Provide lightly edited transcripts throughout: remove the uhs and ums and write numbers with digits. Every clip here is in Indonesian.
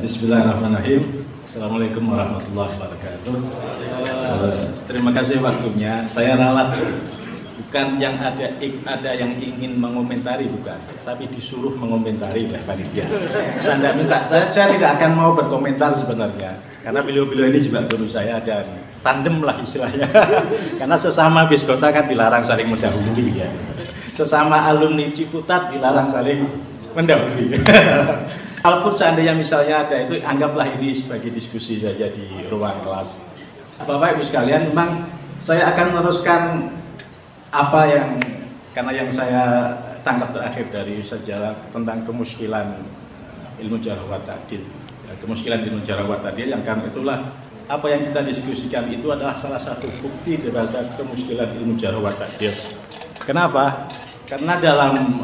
Bismillahirrahmanirrahim. Assalamualaikum warahmatullahi wabarakatuh. Terima kasih waktunya. Saya ralat, bukan yang ada yang ingin mengomentari, bukan, tapi disuruh mengomentari oleh panitia. Saya tidak minta, saya tidak akan mau berkomentar sebenarnya, karena beliau-beliau ini juga guru saya dan tandem lah istilahnya. Karena sesama biskota kan dilarang saling mendahului ya. Sesama alumni Ciputat dilarang saling mendahului. Walaupun seandainya misalnya ada itu, anggaplah ini sebagai diskusi saja di ruang kelas. Bapak Ibu sekalian, memang saya akan meneruskan apa yang, karena yang saya tangkap terakhir dari Ustaz Jalal tentang kemuskilan ilmu jarh wa ta'dil. Kemuskilan ilmu jarh wa ta'dil, yang karena itulah apa yang kita diskusikan itu adalah salah satu bukti daripada kemuskilan ilmu jarh wa ta'dil. Kenapa? Karena dalam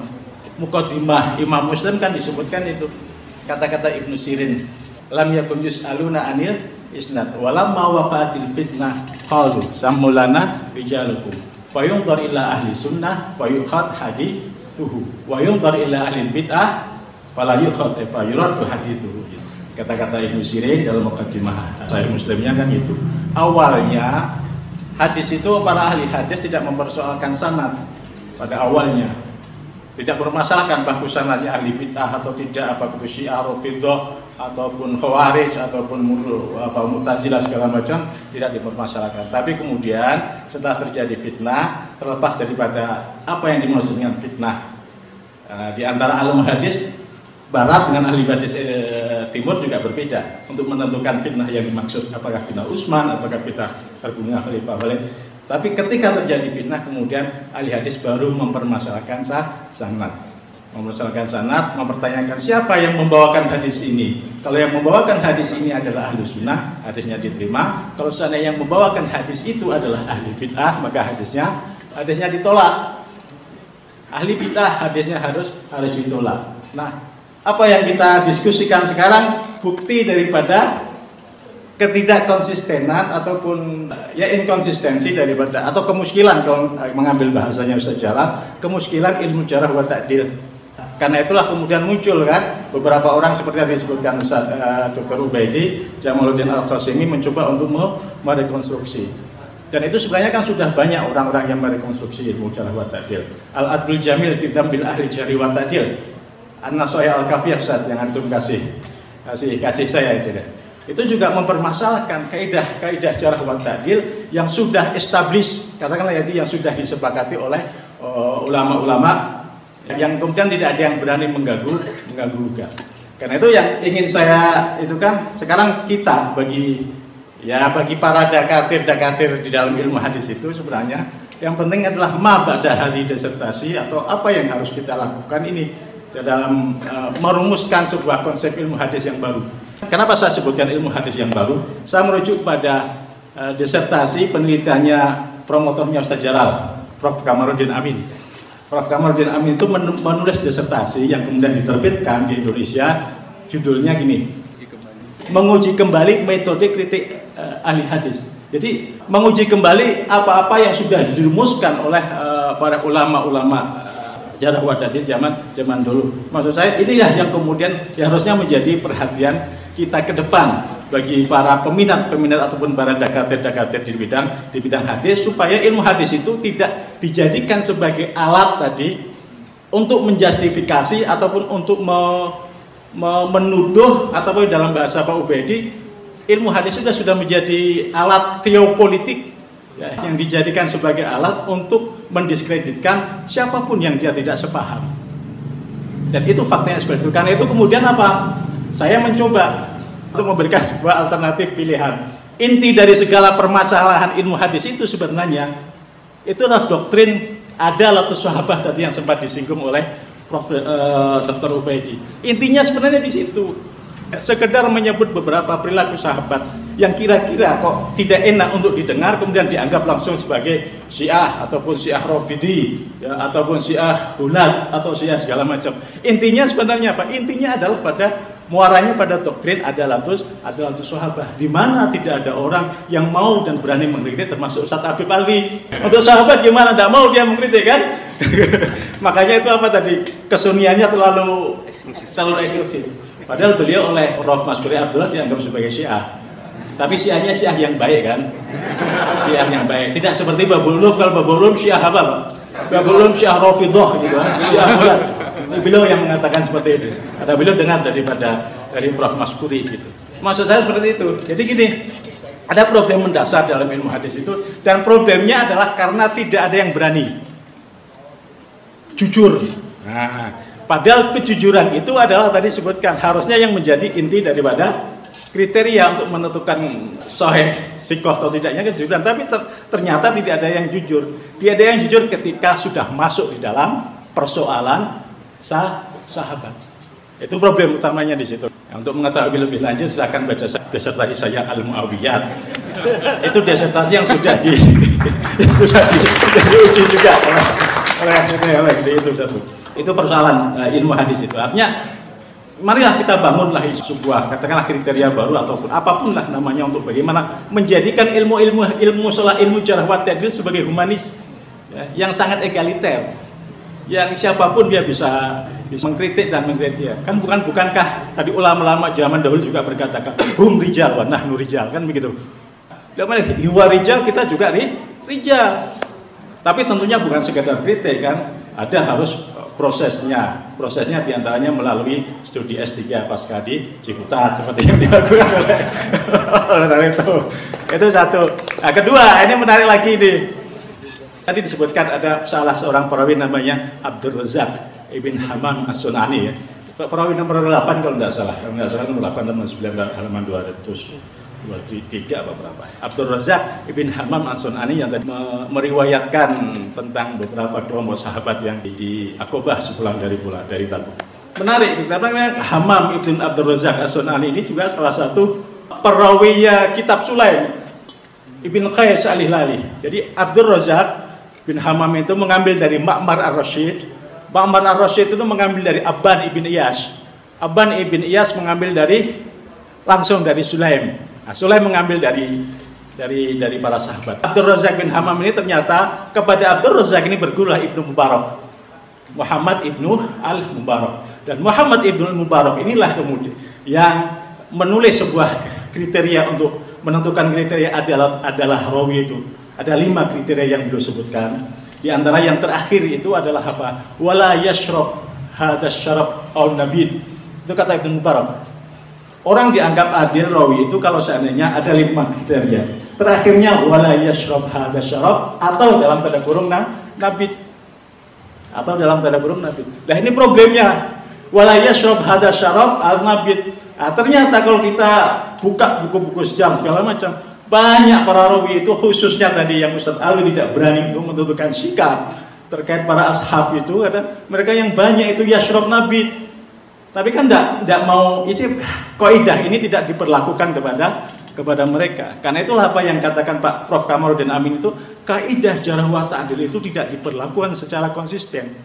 Muqaddimah Imam Muslim kan disebutkan itu kata-kata Ibnu Sirin, lam yakun yus'aluna anil isnad walamma waqa'atil fitnah qalu samulana rijalukum fayunzar ila ahli sunnah fayukhad hadithuhu wa yunzar ila ahli bid'ah fala yukhad fayurad hadithuhu. Kata-kata Ibnu Sirin dalam Muqaddimah Sahih Muslimnya kan itu. Awalnya hadis itu para ahli hadis tidak mempersoalkan sanad pada awalnya. Tidak bermasalahkan bagus sanadnya ahli bid'ah atau tidak, apa itu Syiah, Rafidhah ataupun Khawarij ataupun Mu'tazilah segala macam tidak dipermasalahkan. Tapi kemudian setelah terjadi fitnah, terlepas daripada apa yang dimaksud dengan fitnah, di antara alum hadis barat dengan ahli hadis timur juga berbeda untuk menentukan fitnah yang dimaksud, apakah fitnah Utsman, apakah fitnah terbunuhnya Khalifah Walid. Tapi ketika terjadi fitnah, kemudian ahli hadis baru mempermasalahkan sanad, mempertanyakan siapa yang membawakan hadis ini. Kalau yang membawakan hadis ini adalah ahli sunnah, hadisnya diterima. Kalau seandainya yang membawakan hadis itu adalah ahli bid'ah, maka hadisnya ditolak. Ahli bid'ah hadisnya harus ditolak. Nah, apa yang kita diskusikan sekarang bukti daripada ketidakkonsistenan ataupun ya inkonsistensi daripada atau kemuskilan, kalau mengambil bahasanya Ustaz Jalal, kemuskilan ilmu jarh wa ta'dil. Karena itulah kemudian muncul kan beberapa orang seperti yang disebutkan Ustaz Dr. Ubaidi Jamaluddin Al-Qasimi mencoba untuk merekonstruksi. Dan itu sebenarnya kan sudah banyak orang-orang yang merekonstruksi ilmu jarh wa ta'dil. Al-Adlul Jamil fi Dambil Ahli Jarh wa Ta'dil. An-Nasai'ah Al-Kafiyah Ustaz yang antum kasih saya itu deh. Itu juga mempermasalahkan kaidah jarh wa ta'dil yang sudah established, katakanlah itu yang sudah disepakati oleh ulama-ulama, yang kemudian tidak ada yang berani mengganggu juga. Karena itu yang ingin saya itu kan sekarang kita bagi para dakatir di dalam ilmu hadis itu sebenarnya yang penting adalah ma ba'da hadhi disertasi atau apa yang harus kita lakukan ini dalam merumuskan sebuah konsep ilmu hadis yang baru. Kenapa saya sebutkan ilmu hadis yang baru? Saya merujuk pada disertasi penelitiannya promotornya Ustaz Jalal, Prof. Kamaruddin Amin. Prof. Kamaruddin Amin itu menulis disertasi yang kemudian diterbitkan di Indonesia. Judulnya gini, menguji kembali metode kritik ahli hadis. Jadi menguji kembali apa-apa yang sudah dirumuskan oleh para ulama-ulama jarh wa ta'dil zaman dulu. Maksud saya inilah yang kemudian harusnya menjadi perhatian kita ke depan bagi para peminat ataupun para dakatir di bidang hadis, supaya ilmu hadis itu tidak dijadikan sebagai alat tadi untuk menjustifikasi ataupun untuk menuduh, ataupun dalam bahasa Pak Ubaidi, ilmu hadis sudah menjadi alat teopolitik ya, yang dijadikan sebagai alat untuk mendiskreditkan siapapun yang dia tidak sepaham. Dan itu faktanya seperti itu. Karena itu kemudian apa? Saya mencoba untuk memberikan sebuah alternatif pilihan. Inti dari segala permasalahan ilmu hadis itu sebenarnya itulah doktrin adalatus sahabah tadi yang sempat disinggung oleh Prof. Dr. Ubaidi. Intinya sebenarnya di situ. Sekedar menyebut beberapa perilaku sahabat yang kira-kira kok tidak enak untuk didengar, kemudian dianggap langsung sebagai Syiah ataupun Syiah Rafidhi ya, ataupun Syiah Hunat atau Syiah segala macam. Intinya sebenarnya apa? Intinya adalah muaranya pada doktrin adalatus sahabah, di mana tidak ada orang yang mau dan berani mengkritik, termasuk Ustaz Habib Alwi. Untuk sahabat gimana? Tidak mau dia mengkritik kan? Makanya itu apa tadi? Kesunniannya terlalu eksklusif. Padahal beliau oleh Prof. Maskuri Abdullah dianggap sebagai Syiah. Tapi Syiahnya Syiah yang baik kan? Syiah yang baik. Tidak seperti Babul Ulum. Kalau Babul Ulum Syiah apa, Pak? Babul Ulum Syiah Rafidhah gitu kan? Syiah bulat. Beliau yang mengatakan seperti itu. Kata beliau dengar dari Prof. Maskuri gitu. Maksud saya seperti itu. Jadi gini, ada problem mendasar dalam ilmu hadis itu, dan problemnya adalah karena tidak ada yang berani jujur. Nah, padahal kejujuran itu adalah tadi disebutkan harusnya yang menjadi inti daripada kriteria untuk menentukan sahih sikoh atau tidaknya kejujuran. Tapi ternyata tidak ada yang jujur. Tidak ada yang jujur ketika sudah masuk di dalam persoalan sahabat. Itu problem utamanya di situ. Untuk mengetahui lebih lanjut silakan baca disertasi saya Al-Mu'awiyat. Itu disertasi yang sudah diuji juga oleh itu satu. Itu persoalan ilmu hadis itu. Artinya marilah kita bangunlah sebuah katakanlah kriteria baru ataupun apapun lah namanya untuk bagaimana menjadikan ilmu jarh wa ta'dil sebagai humanis ya, yang sangat egaliter. Yang siapapun dia bisa mengkritik dan mengkritik. Kan bukankah tadi ulama-ulama zaman dahulu juga berkata hum rijal wa nahnu rijal, kan begitu. Huwa rijal, kita juga rijal. Tapi tentunya bukan sekedar kritik kan, ada harus prosesnya. Prosesnya diantaranya melalui studi S3 pasca di Ciputat seperti yang dilakukan oleh itu satu. Nah, kedua, ini menarik lagi nih. Tadi disebutkan ada salah seorang perawi namanya Abdur Razzaq Ibn Hammam As-Sun'ani ya. Perawi nomor 8 kalau tidak salah. Kalau tidak salah nomor 8 nomor 9 halaman 223 apa berapa. Abdur Razzaq Ibn Hammam As-Sun'ani yang tadi meriwayatkan tentang beberapa kelompok sahabat yang di Aqabah sepulang dari Tabuk. Menarik karena Hammam Ibn Abdur Razzaq As-Sun'ani ini juga salah satu perawi kitab Sulaim Ibn Qais Al-Hilali. Jadi Abdur Razzaq bin Hammam itu mengambil dari Ma'mar Ar-Rasyid. Ma'mar Ar-Rasyid itu mengambil dari Abban ibn Iyas. Abban ibn Iyas mengambil langsung dari Sulaim. Nah, Sulaim mengambil dari para sahabat. Abdur Razzaq bin Hammam ini ternyata kepada Abdur Razzaq ini bergurulah Ibnu Mubarak. Muhammad Ibnu Al-Mubarak. Dan Muhammad Ibnu Al-Mubarak inilah kemudian yang menulis sebuah kriteria untuk menentukan kriteria adalah rawi itu. Ada 5 kriteria yang beliau sebutkan. Di antara yang terakhir itu adalah apa? Wala yashrab hadas syarab aw nabid. Itu kata Ibnu Mubarak. Orang dianggap adil rawi itu kalau seandainya ada 5 kriteria. Terakhirnya wala yashrab hadas syarab atau dalam tanda kurung nabid. Atau dalam tanda kurung nabid. Nah, ini problemnya. Wala yashrab hadas syarab al nabid. Nah, ternyata kalau kita buka buku-buku sejarah segala macam, banyak para rawi itu khususnya tadi yang Ustaz Alwi tidak berani untuk menentukan sikap terkait para ashab itu, ada mereka yang banyak itu yashrab nabid. Tapi kan tidak mau, itu kaidah ini tidak diperlakukan kepada mereka. Karena itulah apa yang katakan Pak Prof. Kamarudin Amin itu, kaidah jarh wa ta'dil itu tidak diperlakukan secara konsisten.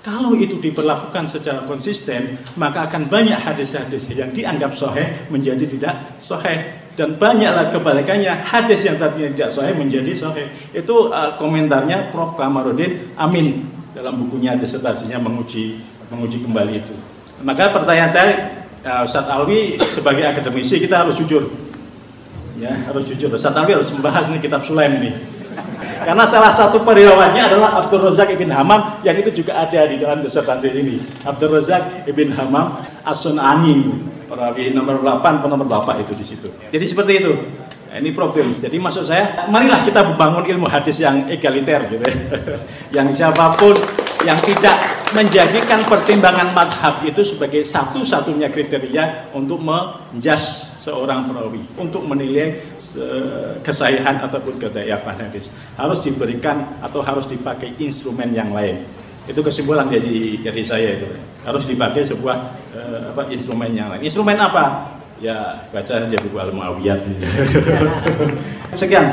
Kalau itu diperlakukan secara konsisten, maka akan banyak hadis-hadis yang dianggap sahih menjadi tidak sahih, dan banyaklah kebalikannya, hadis yang tadinya tidak sahih menjadi sahih. Itu komentarnya Prof. Kamarudin Amin dalam bukunya disertasinya menguji kembali itu. Maka pertanyaan saya, Ustaz Alwi sebagai akademisi kita harus jujur, ya harus jujur. Ustaz Alwi harus membahas ini kitab Sulaim ini. Karena salah satu periwayatnya adalah Abdur Razzaq Ibn Hammam yang itu juga ada di dalam disertasi ini. Abdur Razzaq Ibn Hammam As-Sun'ani, perawi nomor 8 atau nomor 8 itu di situ. Jadi seperti itu. Nah, ini problem. Jadi maksud saya, marilah kita membangun ilmu hadis yang egaliter gitu ya. Yang siapapun yang tidak menjadikan pertimbangan madhab itu sebagai satu-satunya kriteria untuk menjas seorang perawi, untuk menilai kesahihan ataupun kedhaifan hadis. Harus diberikan atau harus dipakai instrumen yang lain. Itu kesimpulan dari saya itu. Harus dipakai sebuah instrumen yang lain. Instrumen apa? Ya baca aja buku Al-Mu'awiyat. Sekian.